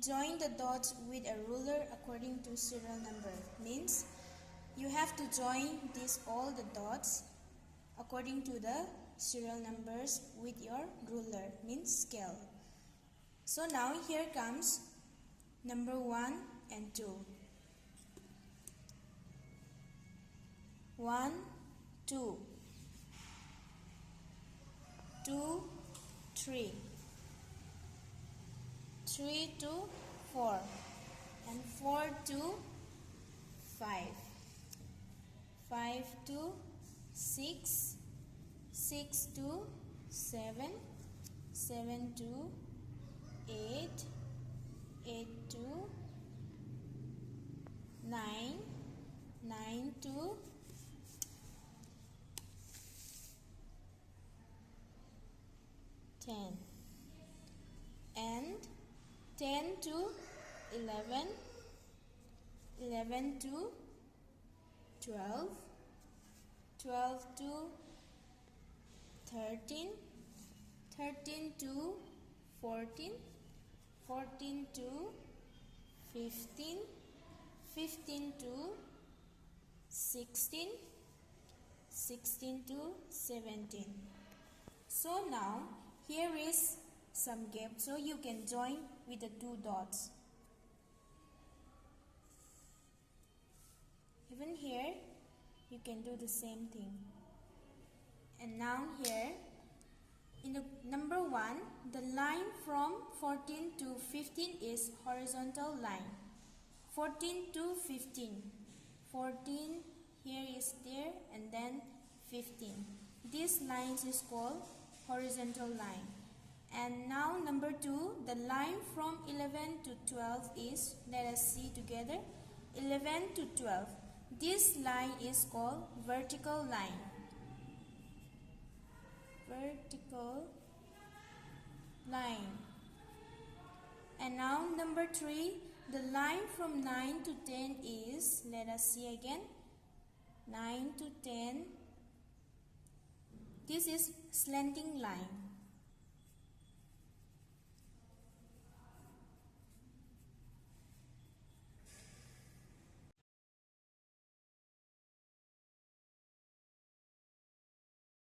join the dots with a ruler according to serial number. Means you have to join all the dots according to the serial numbers with your ruler, means scale. So now here comes number 1 and 2. 1, 2, 2, 3, 3 to 4, and 4 to 5, 5 to 6, 6 to 7, 7 to 8, 8 to 9, 9 to 10, and 10 to 11, 11 to 12, 12 to 13, 13 to 14, 14 to 15, 15 to 16, 16 to 17. So now here is some gap, so you can join with the 2 dots. Even here you can do the same thing. And now here in the number 1, the line from 14 to 15 is horizontal line. 14 to 15, 14 here is there, and then 15. This line is called horizontal line. And now number 2, the line from 11 to 12 is, let us see together, 11 to 12. This line is called vertical line. Vertical line. And now number 3, the line from 9 to 10 is, let us see again, 9 to 10. This is slanting line.